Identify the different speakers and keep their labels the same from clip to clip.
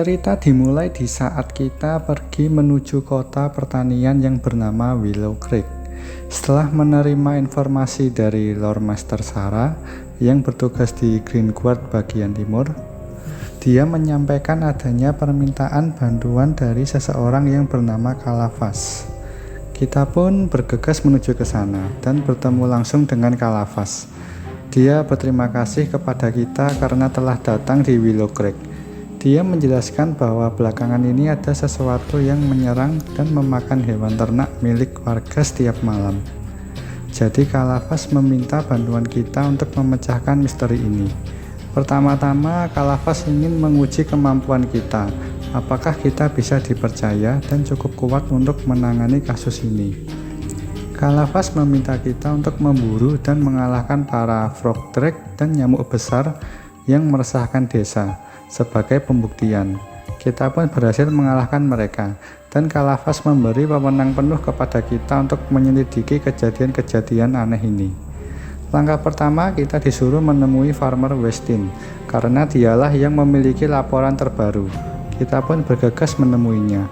Speaker 1: Cerita dimulai di saat kita pergi menuju kota pertanian yang bernama Willow Creek. Setelah menerima informasi dari Lord Master Sarah yang bertugas di Greenguard bagian timur, dia menyampaikan adanya permintaan bantuan dari seseorang yang bernama Kalavas. Kita pun bergegas menuju ke sana dan bertemu langsung dengan Kalavas. Dia berterima kasih kepada kita karena telah datang di Willow Creek. Dia menjelaskan bahwa belakangan ini ada sesuatu yang menyerang dan memakan hewan ternak milik warga setiap malam. Jadi Kalavas meminta bantuan kita untuk memecahkan misteri ini. Pertama-tama Kalavas ingin menguji kemampuan kita, apakah kita bisa dipercaya dan cukup kuat untuk menangani kasus ini. Kalavas meminta kita untuk memburu dan mengalahkan para frog drake dan nyamuk besar yang meresahkan desa. Sebagai pembuktian, kita pun berhasil mengalahkan mereka, dan Kalavas memberi wewenang penuh kepada kita untuk menyelidiki kejadian-kejadian aneh ini. Langkah pertama, kita disuruh menemui Farmer Westin, karena dialah yang memiliki laporan terbaru. Kita pun bergegas menemuinya.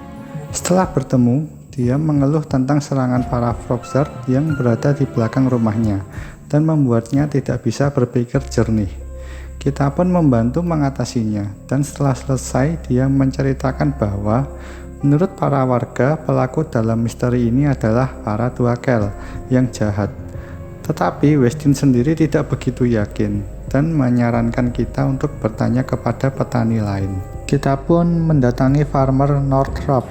Speaker 1: Setelah bertemu, dia mengeluh tentang serangan para frogzard yang berada di belakang rumahnya, dan membuatnya tidak bisa berpikir jernih. Kita pun membantu mengatasinya, dan setelah selesai dia menceritakan bahwa menurut para warga, pelaku dalam misteri ini adalah para Duakel yang jahat. Tetapi Westin sendiri tidak begitu yakin dan menyarankan kita untuk bertanya kepada petani lain. Kita pun mendatangi Farmer Northrop.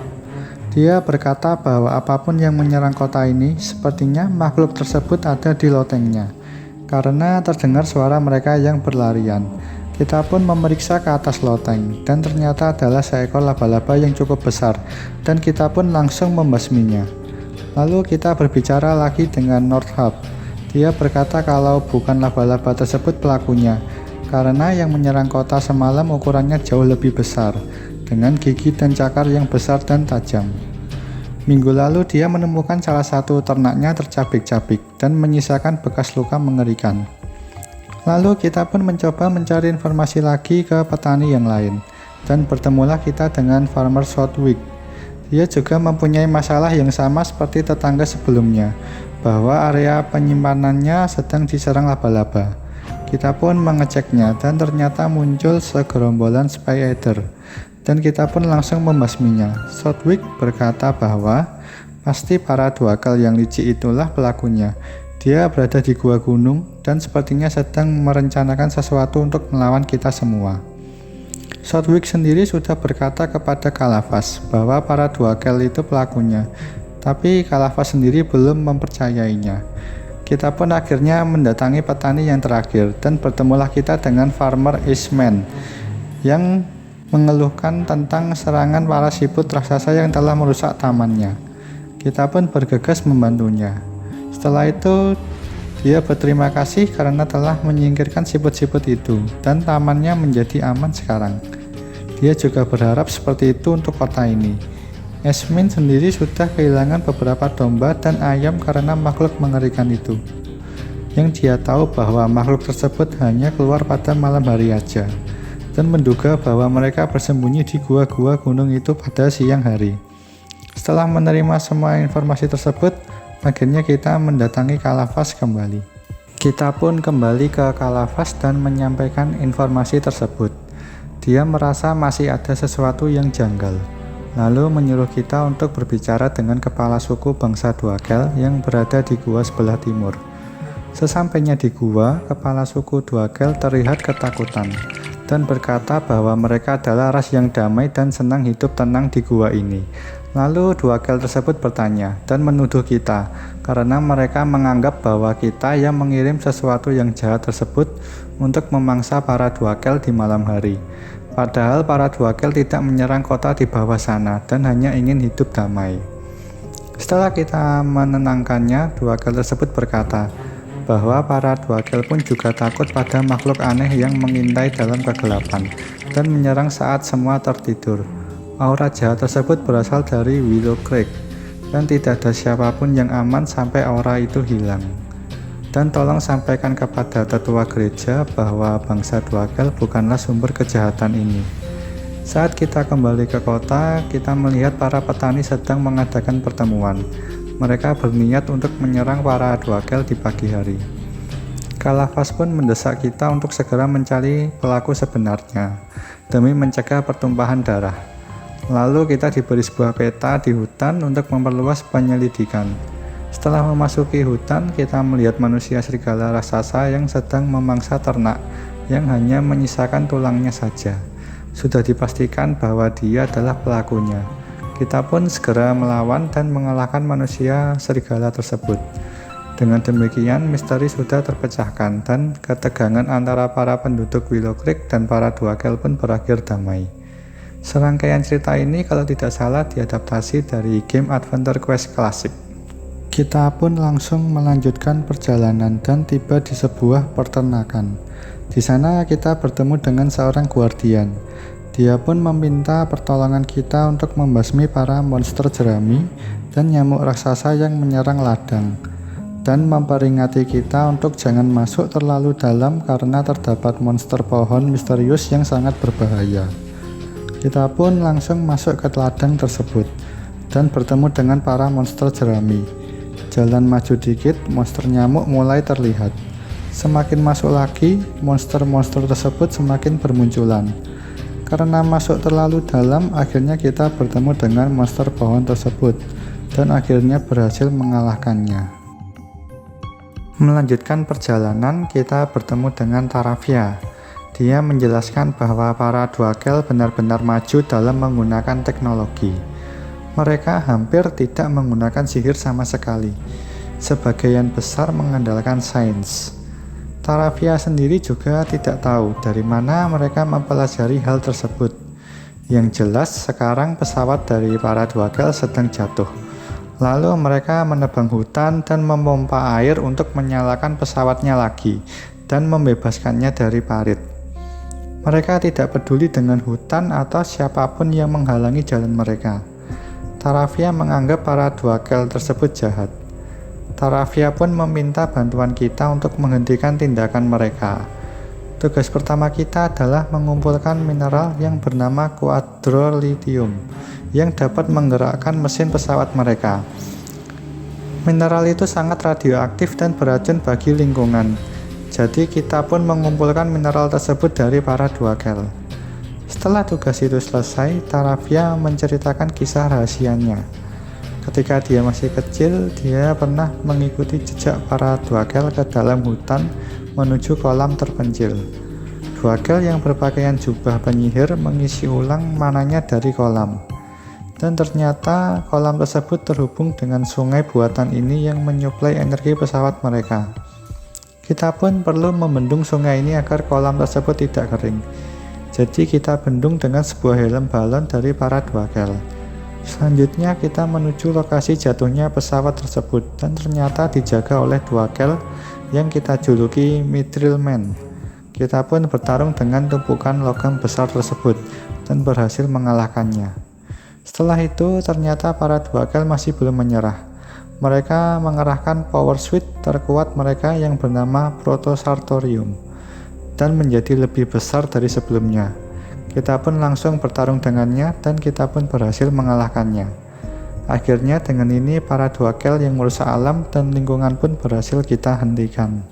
Speaker 1: Dia berkata bahwa apapun yang menyerang kota ini, sepertinya makhluk tersebut ada di lotengnya, karena terdengar suara mereka yang berlarian. Kita pun memeriksa ke atas loteng, dan ternyata adalah seekor laba-laba yang cukup besar, dan kita pun langsung membasminya. Lalu kita berbicara lagi dengan Northrop. Dia berkata kalau bukan laba-laba tersebut pelakunya, karena yang menyerang kota semalam ukurannya jauh lebih besar, dengan gigi dan cakar yang besar dan tajam. Minggu lalu dia menemukan salah satu ternaknya tercabik-cabik dan menyisakan bekas luka mengerikan. Lalu kita pun mencoba mencari informasi lagi ke petani yang lain, dan bertemulah kita dengan Farmer Southwick. Dia juga mempunyai masalah yang sama seperti tetangga sebelumnya, bahwa area penyimpanannya sedang diserang laba-laba. Kita pun mengeceknya dan ternyata muncul segerombolan spider, dan kita pun langsung membasminya. Southwick berkata bahwa pasti para Duakel yang licik itulah pelakunya. Dia berada di gua gunung dan sepertinya sedang merencanakan sesuatu untuk melawan kita semua. Southwick sendiri sudah berkata kepada Kalavas bahwa para Duakel itu pelakunya, tapi Kalavas sendiri belum mempercayainya. Kita pun akhirnya mendatangi petani yang terakhir, dan bertemulah kita dengan Farmer Eastman yang mengeluhkan tentang serangan para siput raksasa yang telah merusak tamannya. Kita pun bergegas membantunya. Setelah itu, dia berterima kasih karena telah menyingkirkan siput-siput itu, dan tamannya menjadi aman sekarang. Dia juga berharap seperti itu untuk kota ini. Esmin sendiri sudah kehilangan beberapa domba dan ayam karena makhluk mengerikan itu, yang dia tahu bahwa makhluk tersebut hanya keluar pada malam hari aja, dan menduga bahwa mereka bersembunyi di gua-gua gunung itu pada siang hari. Setelah menerima semua informasi tersebut, akhirnya kita mendatangi Kalavas kembali. Kita pun kembali ke Kalavas dan menyampaikan informasi tersebut. Dia merasa masih ada sesuatu yang janggal, lalu menyuruh kita untuk berbicara dengan kepala suku bangsa Duakel yang berada di gua sebelah timur. Sesampainya di gua, kepala suku Duakel terlihat ketakutan dan berkata bahwa mereka adalah ras yang damai dan senang hidup tenang di gua ini. Lalu Duakel tersebut bertanya dan menuduh kita karena mereka menganggap bahwa kita yang mengirim sesuatu yang jahat tersebut untuk memangsa para Duakel di malam hari. Padahal para Duakel tidak menyerang kota di bawah sana dan hanya ingin hidup damai. Setelah kita menenangkannya, Duakel tersebut berkata bahwa para Duakel pun juga takut pada makhluk aneh yang mengintai dalam kegelapan dan menyerang saat semua tertidur. Aura jahat tersebut berasal dari Willow Creek, dan tidak ada siapapun yang aman sampai aura itu hilang. Dan tolong sampaikan kepada tetua gereja bahwa bangsa Duakel bukanlah sumber kejahatan ini. Saat kita kembali ke kota, kita melihat para petani sedang mengadakan pertemuan. Mereka berniat untuk menyerang para Dwagel di pagi hari. Kalavas pun mendesak kita untuk segera mencari pelaku sebenarnya, demi mencegah pertumpahan darah. Lalu kita diberi sebuah peta di hutan untuk memperluas penyelidikan. Setelah memasuki hutan, kita melihat manusia serigala raksasa yang sedang memangsa ternak, yang hanya menyisakan tulangnya saja. Sudah dipastikan bahwa dia adalah pelakunya. Kita pun segera melawan dan mengalahkan manusia serigala tersebut. Dengan demikian, misteri sudah terpecahkan dan ketegangan antara para penduduk Willow Creek dan para Dwagel pun berakhir damai. Serangkaian cerita ini kalau tidak salah diadaptasi dari game Adventure Quest Classic. Kita pun langsung melanjutkan perjalanan dan tiba di sebuah peternakan. Di sana kita bertemu dengan seorang guardian. Dia pun meminta pertolongan kita untuk membasmi para monster jerami dan nyamuk raksasa yang menyerang ladang, dan memperingati kita untuk jangan masuk terlalu dalam karena terdapat monster pohon misterius yang sangat berbahaya. Kita pun langsung masuk ke ladang tersebut dan bertemu dengan para monster jerami. Jalan maju dikit, monster nyamuk mulai terlihat. Semakin masuk lagi, monster-monster tersebut semakin bermunculan. Karena masuk terlalu dalam, akhirnya kita bertemu dengan monster pohon tersebut dan akhirnya berhasil mengalahkannya. Melanjutkan perjalanan, kita bertemu dengan Taravia. Dia menjelaskan bahwa para Dwagel benar-benar maju dalam menggunakan teknologi. Mereka hampir tidak menggunakan sihir sama sekali. Sebagian besar mengandalkan sains. Taravia sendiri juga tidak tahu dari mana mereka mempelajari hal tersebut. Yang jelas sekarang pesawat dari para Dwagel sedang jatuh. Lalu mereka menebang hutan dan memompa air untuk menyalakan pesawatnya lagi dan membebaskannya dari parit. Mereka tidak peduli dengan hutan atau siapapun yang menghalangi jalan mereka. Taravia menganggap para Dwagel tersebut jahat. Taravia pun meminta bantuan kita untuk menghentikan tindakan mereka. Tugas pertama kita adalah mengumpulkan mineral yang bernama quadrolithium yang dapat menggerakkan mesin pesawat mereka. Mineral itu sangat radioaktif dan beracun bagi lingkungan. Jadi kita pun mengumpulkan mineral tersebut dari para Dwagel. Setelah tugas itu selesai, Taravia menceritakan kisah rahasianya. Ketika dia masih kecil, dia pernah mengikuti jejak para Dwagel ke dalam hutan menuju kolam terpencil. Dwagel yang berpakaian jubah penyihir mengisi ulang mananya dari kolam. Dan ternyata kolam tersebut terhubung dengan sungai buatan ini yang menyuplai energi pesawat mereka. Kita pun perlu membendung sungai ini agar kolam tersebut tidak kering. Jadi kita bendung dengan sebuah helm balon dari para Dwagel. Selanjutnya kita menuju lokasi jatuhnya pesawat tersebut dan ternyata dijaga oleh Dwagel yang kita juluki Mithril Man. Kita pun bertarung dengan tumpukan logam besar tersebut dan berhasil mengalahkannya. Setelah itu ternyata para Dwagel masih belum menyerah. Mereka mengerahkan power switch terkuat mereka yang bernama Protosartorium dan menjadi lebih besar dari sebelumnya. Kita pun langsung bertarung dengannya dan kita pun berhasil mengalahkannya. Akhirnya dengan ini para Dwagel yang merusak alam dan lingkungan pun berhasil kita hentikan.